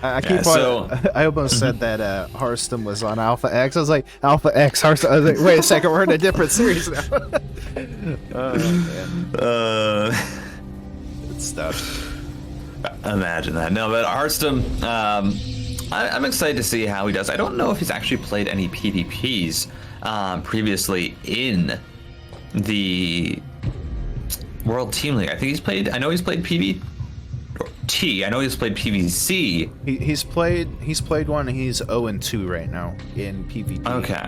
I keep on. I almost said that HARSTEM was on Alpha X. I was like, Alpha X, HARSTEM. I was like, wait a second, we're in a different series now. Oh, man. Good stuff. Imagine that. No, but HARSTEM, I'm excited to see how he does. I don't know if he's actually played any PvPs previously in the World Team League. I think he's played. I know he's played PvT. I know he's played PvC. He's played one. He's 0-2 right now in PvP. Okay.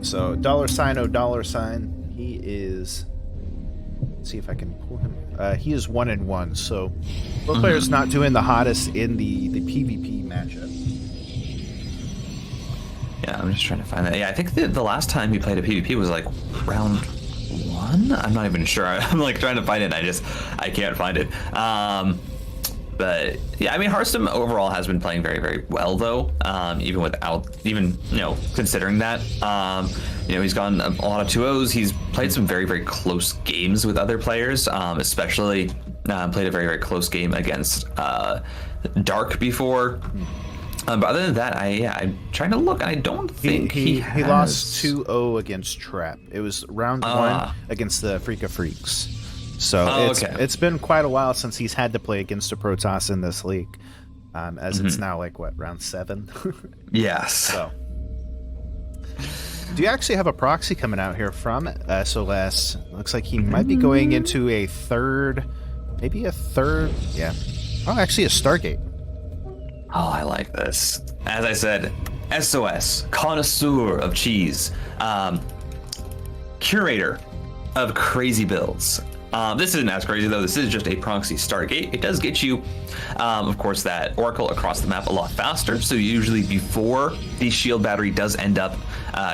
So $$, he is. Let's see if I can pull him. He is 1-1. So both players not doing the hottest in the PvP matchup. Yeah, I'm just trying to find that. Yeah, I think the last time he played a PvP was like round 1. I'm not even sure. I'm like trying to find it. And I can't find it. But yeah, I mean, HARSTEM overall has been playing very, very well though. Even considering that, he's gone a lot of 2-0s. He's played some very, very close games with other players, especially played a very, very close game against Dark before. But other than that, I'm trying to look. I don't think he lost 2-0 against Trap. It was round 1 against the Freak of Freaks. So it's been quite a while since he's had to play against a Protoss in this league, as it's now like round 7. Yes. So, do you actually have a proxy coming out here from SOS? Looks like he might be going into a third, maybe a third. Yeah. Oh, actually a Stargate. Oh, I like this. As I said, SOS, connoisseur of cheese, curator of crazy builds. This isn't as crazy though. This is just a proxy Stargate. It does get you, of course, that Oracle across the map a lot faster. So usually before the shield battery does end up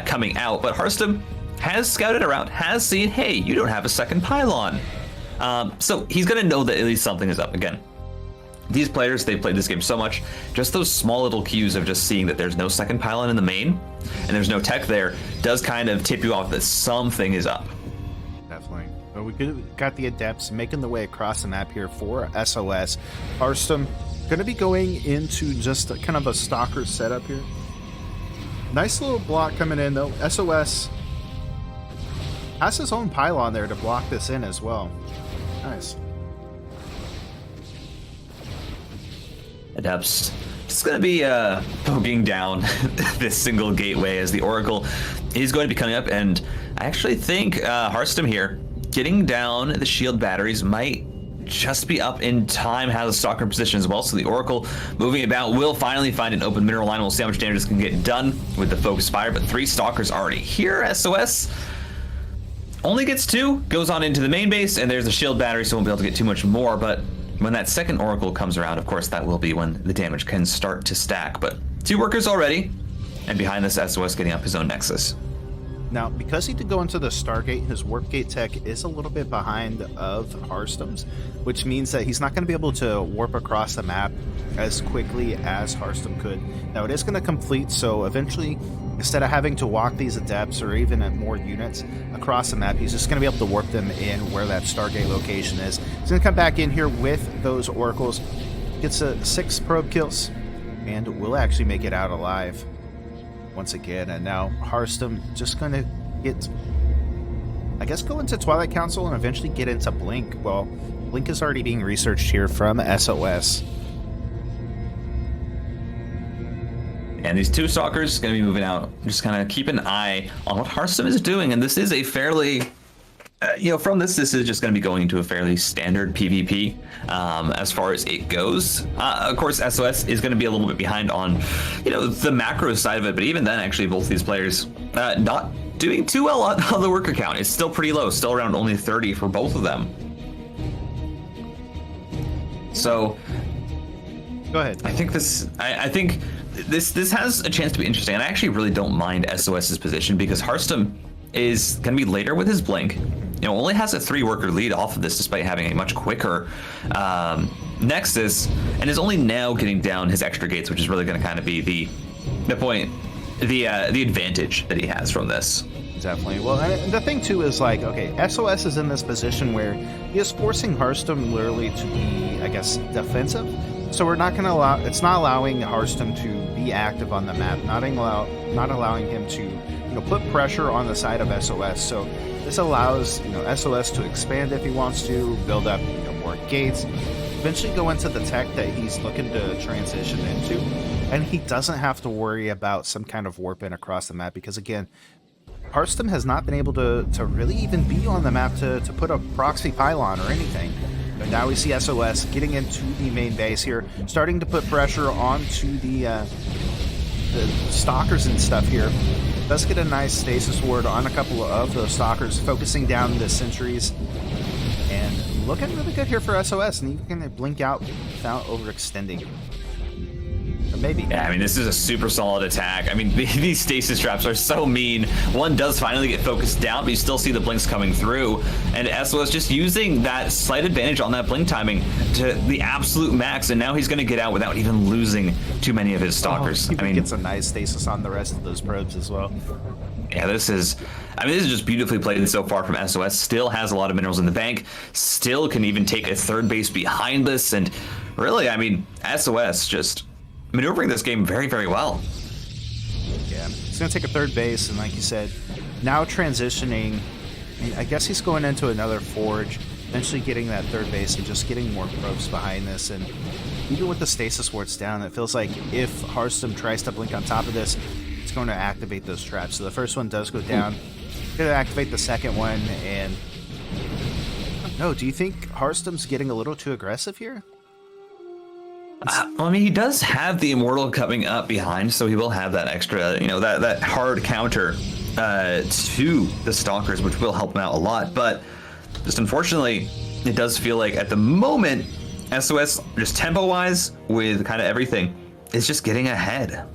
coming out. But HARSTEM has scouted around, has seen, hey, you don't have a second pylon. So he's going to know that at least something is up. Again, these players, they've played this game so much, just those small little cues of just seeing that there's no second pylon in the main and there's no tech there does kind of tip you off that something is up. Definitely. Well, we got the Adepts making the way across the map here for SOS. HARSTEM going to be going into just kind of a stalker setup here. Nice little block coming in though. SOS has his own pylon there to block this in as well. Nice. Adepts just going to be poking down this single gateway as the Oracle is going to be coming up, and I actually think HARSTEM here getting down the shield batteries might just be up in time, has a stalker position as well, so the Oracle moving about will finally find an open mineral line. We'll see how much damage this can get done with the focus fire, but 3 stalkers already here. SOS only gets 2, goes on into the main base, and there's the shield battery, so won't be able to get too much more, but when that second Oracle comes around, of course, that will be when the damage can start to stack. But 2 workers already, and behind this, SOS getting up his own Nexus. Now, because he did go into the Stargate, his Warp Gate tech is a little bit behind of HARSTEM's, which means that he's not going to be able to warp across the map as quickly as HARSTEM could. Now, it is going to complete, so eventually, instead of having to walk these Adepts or even at more units across the map, he's just going to be able to warp them in where that Stargate location is. He's going to come back in here with those Oracles, gets 6 probe kills, and will actually make it out alive once again. And now HARSTEM just going to get, I guess, go into Twilight Council and eventually get into Blink. Well, Blink is already being researched here from SOS. And these 2 stalkers going to be moving out. Just kind of keep an eye on what HARSTEM is doing. And this is a fairly, from this is just going to be going into a fairly standard PvP as far as it goes. Of course, SOS is going to be a little bit behind on, the macro side of it. But even then, actually, both these players not doing too well on the worker count. It's still pretty low, still around only 30 for both of them. So, go ahead. I think this has a chance to be interesting, and I actually really don't mind SOS's position because HARSTEM is going to be later with his Blink. Only has a 3-worker lead off of this despite having a much quicker Nexus, and is only now getting down his extra gates, which is really going to kind of be the point, the advantage that he has from this. Definitely. Well, and the thing too is like, okay, SOS is in this position where he is forcing HARSTEM literally to be, I guess, defensive So we're not going to allow. It's not allowing HARSTEM to be active on the map. Not allowing him to put pressure on the side of SOS. So this allows SOS to expand if he wants to, build up more gates, eventually go into the tech that he's looking to transition into, and he doesn't have to worry about some kind of warp in across the map because again, HARSTEM has not been able to really even be on the map to put a proxy pylon or anything. But now we see SOS getting into the main base here, starting to put pressure onto the stalkers and stuff here. Does get a nice stasis ward on a couple of those stalkers, focusing down the sentries. And looking really good here for SOS, and you can blink out without overextending. Or maybe. Yeah, I mean, this is a super solid attack. I mean, these stasis traps are so mean. One does finally get focused down, but you still see the blinks coming through. And SOS just using that slight advantage on that blink timing to the absolute max, and now he's going to get out without even losing too many of his stalkers. He gets a nice stasis on the rest of those probes as well. Yeah, this is just beautifully played so far from SOS. Still has a lot of minerals in the bank. Still can even take a third base behind this. And really, I mean, SOS just maneuvering this game very, very well. Yeah, he's going to take a third base. And like you said, now transitioning, I guess he's going into another forge, eventually getting that third base and just getting more probes behind this. And even with the stasis wards down, it feels like if HARSTEM tries to blink on top of this, it's going to activate those traps. So the first one does go down. Going to activate the second one, and no, do you think HARSTEM's getting a little too aggressive here? I mean, he does have the Immortal coming up behind, so he will have that extra, that hard counter to the Stalkers, which will help him out a lot. But just unfortunately, it does feel like at the moment, SOS, just tempo-wise, with kind of everything, is just getting ahead.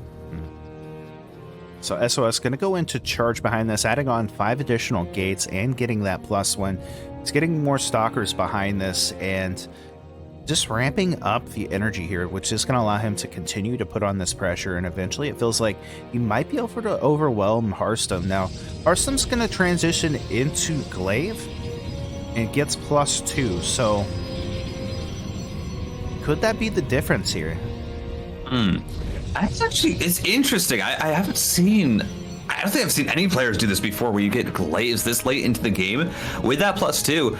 So SOS going to go into charge behind this, adding on 5 additional gates and getting that +1. He's getting more stalkers behind this and just ramping up the energy here, which is going to allow him to continue to put on this pressure. And eventually it feels like he might be able to overwhelm HARSTEM. Now, HARSTEM's going to transition into Glaive and gets +2. So could that be the difference here? It's interesting. I don't think I've seen any players do this before where you get glaives this late into the game with that +2.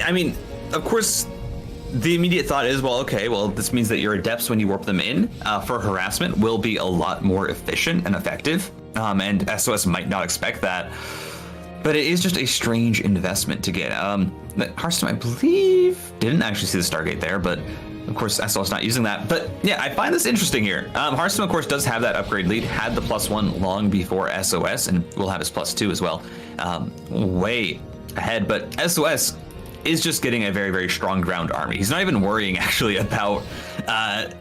I mean, of course, the immediate thought is, this means that your adepts, when you warp them in for harassment, will be a lot more efficient and effective. And SOS might not expect that. But it is just a strange investment to get. HARSTEM, I believe, didn't actually see the Stargate there, but of course, SOS not using that. But yeah, I find this interesting here. HARSTEM, of course, does have that upgrade lead, had the +1 long before SOS, and will have his +2 as well. Way ahead, but SOS is just getting a very, very strong ground army. He's not even worrying, actually, about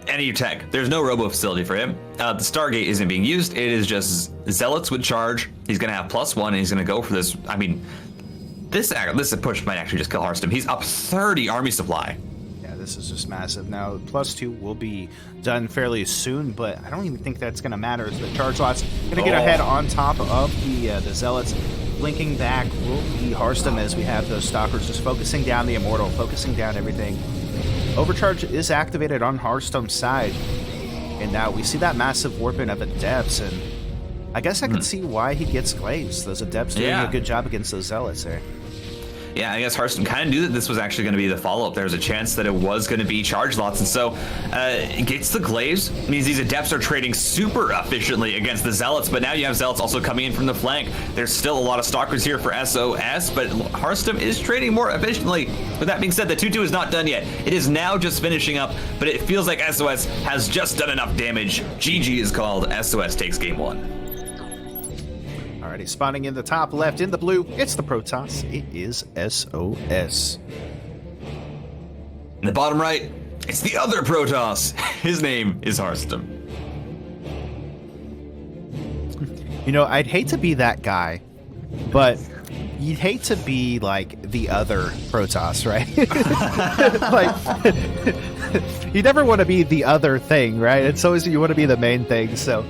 any tech. There's no robo facility for him. The Stargate isn't being used. It is just Zealots with charge. He's going to have +1, and he's going to go for this. I mean, this push might actually just kill HARSTEM. He's up 30 army supply. This is just massive. Now, +2 will be done fairly soon, but I don't even think that's going to matter. As the charge lot's going to get ahead on top of the Zealots. Blinking back will be HARSTEM as we have those stalkers just focusing down the Immortal, focusing down everything. Overcharge is activated on HARSTEM's side, and now we see that massive warping of Adepts, and I guess I can see why he gets Glaives. Those Adepts doing a good job against those Zealots there. Yeah, I guess HARSTEM kind of knew that this was actually going to be the follow-up. There was a chance that it was going to be charge lots, and so it gets the Glaives. It means these Adepts are trading super efficiently against the Zealots, but now you have Zealots also coming in from the flank. There's still a lot of Stalkers here for SOS, but HARSTEM is trading more efficiently. With that being said, the 2-2 is not done yet. It is now just finishing up, but it feels like SOS has just done enough damage. GG is called. SOS takes game 1. Alrighty, spawning in the top left in the blue, it's the Protoss. It is SOS. In the bottom right, it's the other Protoss. His name is HARSTEM. I'd hate to be that guy, but you'd hate to be like the other Protoss, right? Like, you never want to be the other thing, right? It's always you want to be the main thing, so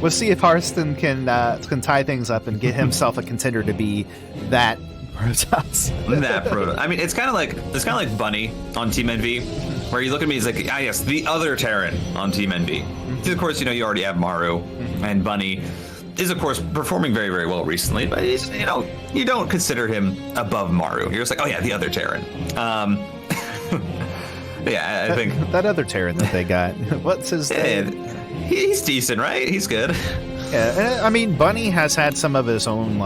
we'll see if HARSTEM can tie things up and get himself a contender to be that Protoss. That Protoss. I mean, it's kind of like Bunny on Team NV. where you look at me, he's like, ah, yes, the other Terran on Team NB. Because of course, you already have Maru, and Bunny is of course performing very, very well recently, but he's, you don't consider him above Maru. You're just like, oh yeah, the other Terran. Yeah, I think that other Terran that they got. What's his name? He's decent, right? He's good. Yeah, I mean, Bunny has had some of his own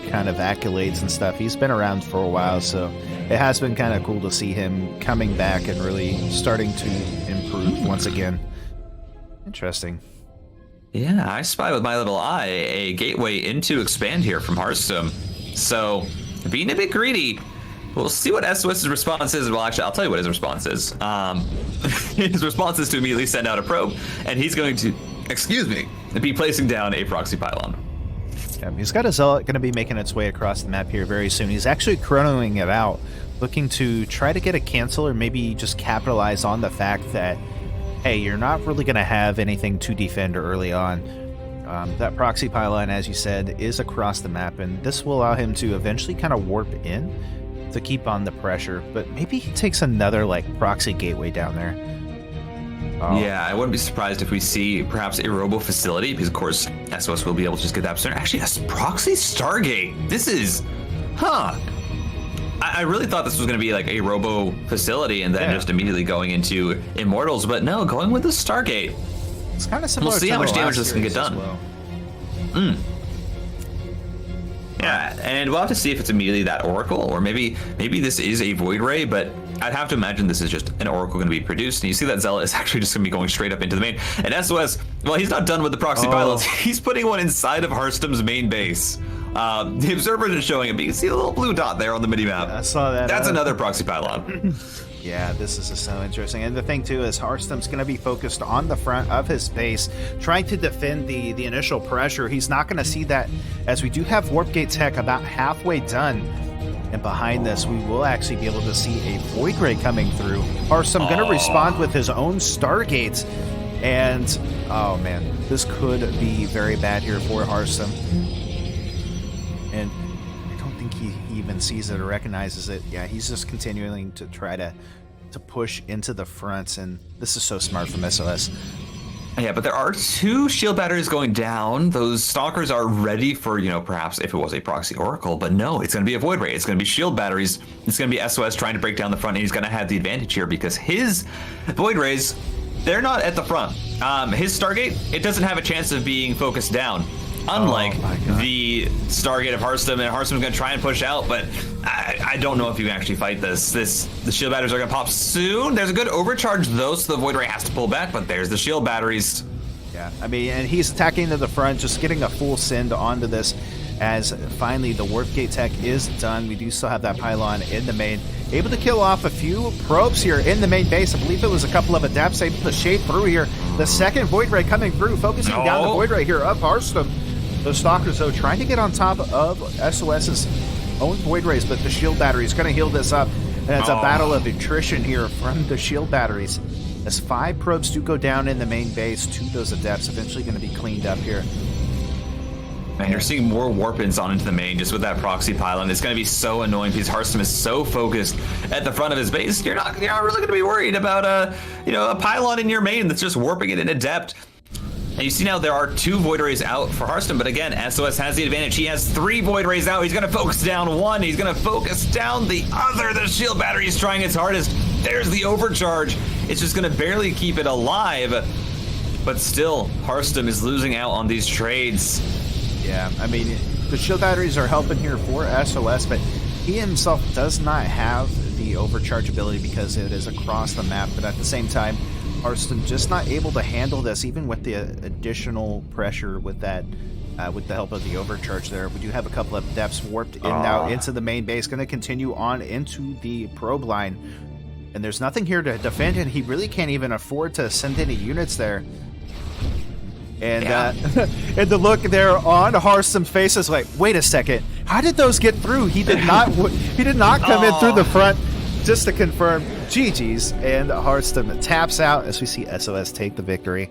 kind of accolades and stuff. He's been around for a while, so it has been kind of cool to see him coming back and really starting to improve once again. Interesting. Yeah, I spy with my little eye a gateway into expand here from HARSTEM. So, being a bit greedy, we'll see what SOS's response is. Well, actually, I'll tell you what his response is. His response is to immediately send out a probe, and he's going to, be placing down a proxy pylon. Yeah, he's got a Zealot going to be making its way across the map here very soon. He's actually chronoing it out, looking to try to get a cancel or maybe just capitalize on the fact that, hey, you're not really going to have anything to defend early on. That proxy pylon, as you said, is across the map, and this will allow him to eventually kind of warp in to keep on the pressure, but maybe he takes another proxy gateway down there. Yeah, I wouldn't be surprised if we see perhaps a robo facility, because of course SOS will be able to just get that sooner. Actually, a proxy Stargate. This is, I really thought this was going to be a robo facility and then just immediately going into Immortals, but no, going with the Stargate. It's kind of similar. We'll see to how much the damage last this can get done. Well. Yeah, and we'll have to see if it's immediately that Oracle, or maybe this is a Void Ray, but I'd have to imagine this is just an Oracle going to be produced. And you see that Zealot is actually just going to be going straight up into the main. And SOS, well, he's not done with the proxy pylons. He's putting one inside of HARSTEM's main base. The observer is showing it, but you can see a little blue dot there on the mini-map. Yeah, I saw that. That's another proxy pylon. Yeah, this is just so interesting. And the thing, too, is HARSTEM's going to be focused on the front of his base, trying to defend the initial pressure. He's not going to see that, as we do have Warp Gate tech about halfway done. And behind this, we will actually be able to see a Void Ray coming through. HARSTEM going to respond with his own Stargates. And, oh, man, this could be very bad here for HARSTEM. And I don't think he even sees it or recognizes it. Yeah, he's just continuing to try to push into the fronts, and this is so smart from SOS. Yeah, but there are 2 shield batteries going down. Those stalkers are ready for, perhaps if it was a proxy Oracle, but no, it's going to be a Void Ray. It's going to be shield batteries. It's going to be SOS trying to break down the front, and he's going to have the advantage here because his Void Rays, they're not at the front. His Stargate, it doesn't have a chance of being focused down. Unlike the Stargate of HARSTEM, and HARSTEM's going to try and push out, but I don't know if you can actually fight this. The shield batteries are going to pop soon. There's a good overcharge, though, so the Void Ray has to pull back, but there's the shield batteries. Yeah, I mean, and he's attacking to the front, just getting a full send onto this, as finally the Warp Gate tech is done. We do still have that pylon in the main. Able to kill off a few probes here in the main base. I believe it was a couple of adepts able to shade through here. The second Void Ray coming through, focusing down the Void Ray here of HARSTEM. Those Stalkers, though, trying to get on top of SOS's own Void Rays, but the shield battery is going to heal this up. And it's a battle of attrition here from the shield batteries, as 5 probes do go down in the main base to those adepts, eventually going to be cleaned up here. Man, you're seeing more warp-ins on into the main just with that proxy pylon. It's going to be so annoying because HARSTEM is so focused at the front of his base. You're not really going to be worried about a pylon in your main that's just warping it in adept. And you see now there are 2 Void Rays out for HARSTEM, but again, SOS has the advantage. He has 3 Void Rays out. He's going to focus down 1. He's going to focus down the other. The shield battery is trying its hardest. There's the overcharge. It's just going to barely keep it alive. But still, HARSTEM is losing out on these trades. Yeah, I mean, the shield batteries are helping here for SOS, but he himself does not have the overcharge ability because it is across the map. But at the same time, HARSTEM just not able to handle this, even with the additional pressure with that, with the help of the overcharge there. We do have a couple of depths warped in now into the main base, going to continue on into the probe line. And there's nothing here to defend, and he really can't even afford to send any units there. And and the look there on HARSTEM's face is like, wait a second, how did those get through? He did not come in through the front. Just to confirm, GG's, and HARSTEM taps out as we see SOS take the victory.